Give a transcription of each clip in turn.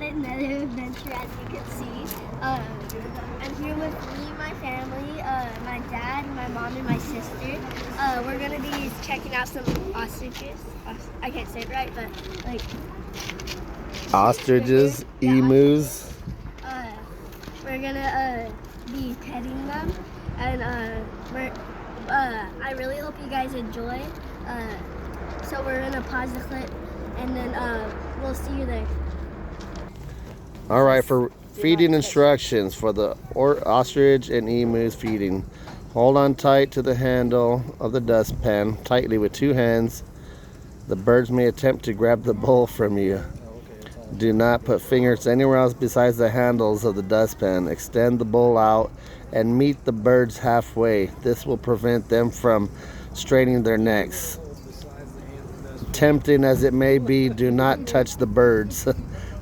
at another adventure, as you can see. I'm here with me, my family, my dad, my mom, and my sister. We're gonna be checking out some ostriches. I can't say it right, but like ostriches, emus. We're gonna be petting them, and I really hope you guys enjoy. So we're gonna pause the clip, and then we'll see you there. All right, for feeding instructions for the ostrich and emus feeding. Hold on tight to the handle of the dustpan tightly with 2 hands. The birds may attempt to grab the bowl from you. Do not put fingers anywhere else besides the handles of the dustpan. Extend the bowl out and meet the birds halfway. This will prevent them from straining their necks. Tempting as it may be, do not touch the birds.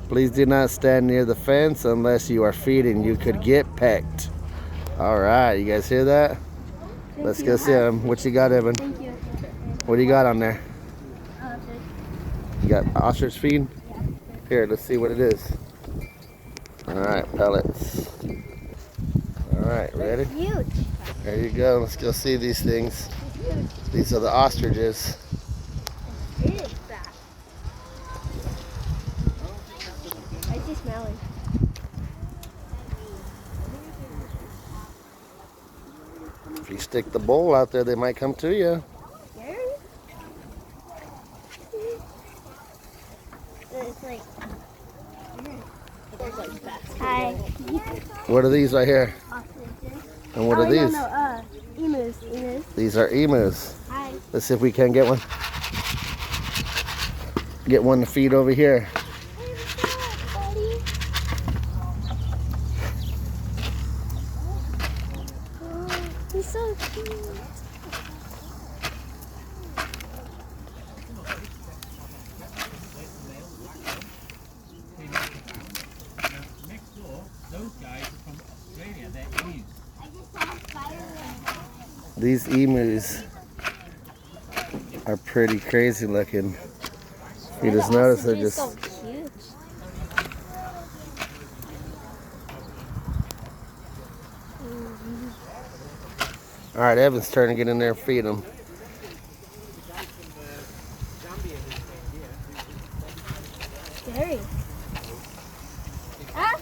Please do not stand near the fence unless you are feeding. You could get pecked. All right, you guys hear that? Let's go see him. What you got, Evan? Thank you. What do you got on there? Fish. You got ostrich feed? Here, let's see what it is. All right, pellets. All right, ready? Huge. There you go. Let's go see these things. These are the ostriches. Big that. I see smelling. If you stick the bowl out there, they might come to you. Scary. It's like. Hi. What are these right here? Ostriches. And what are these? No, emus. Emus. These are emus. Hi. Let's see if we can get one. Get one to feed over here. Buddy. Oh, he's so cute. Next door, those guys are from Australia, they're emus. I just saw a spider. These emus are pretty crazy looking. You just notice they're just. so cute. All right, Evan's turn to get in there and feed them. Scary. Ah!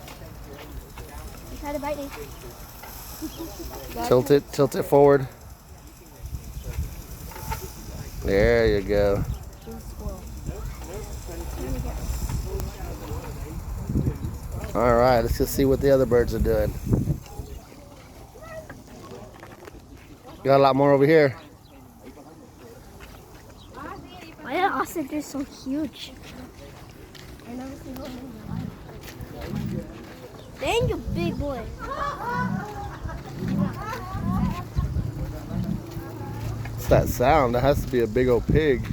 You tried to bite me. Tilt it forward. There you go. All right, let's just see what the other birds are doing. Got a lot more over here. Why are ostriches so huge? I never seen one in my life. Dang, you big boy. What's that sound? That has to be a big old pig.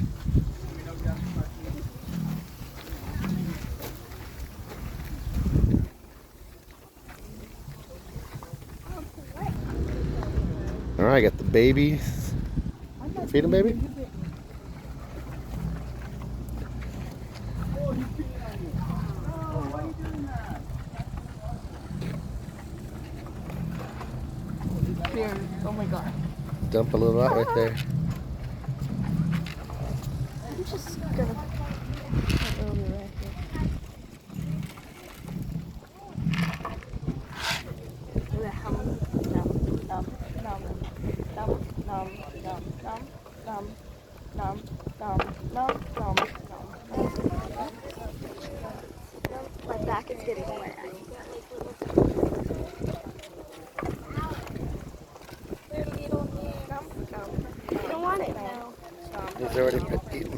All right, got the babies. Feed them, baby. Here. Oh my god. Dump a little out right there. I'm just gonna put it over right here. My back is getting wet. You don't want it now. He's already eating.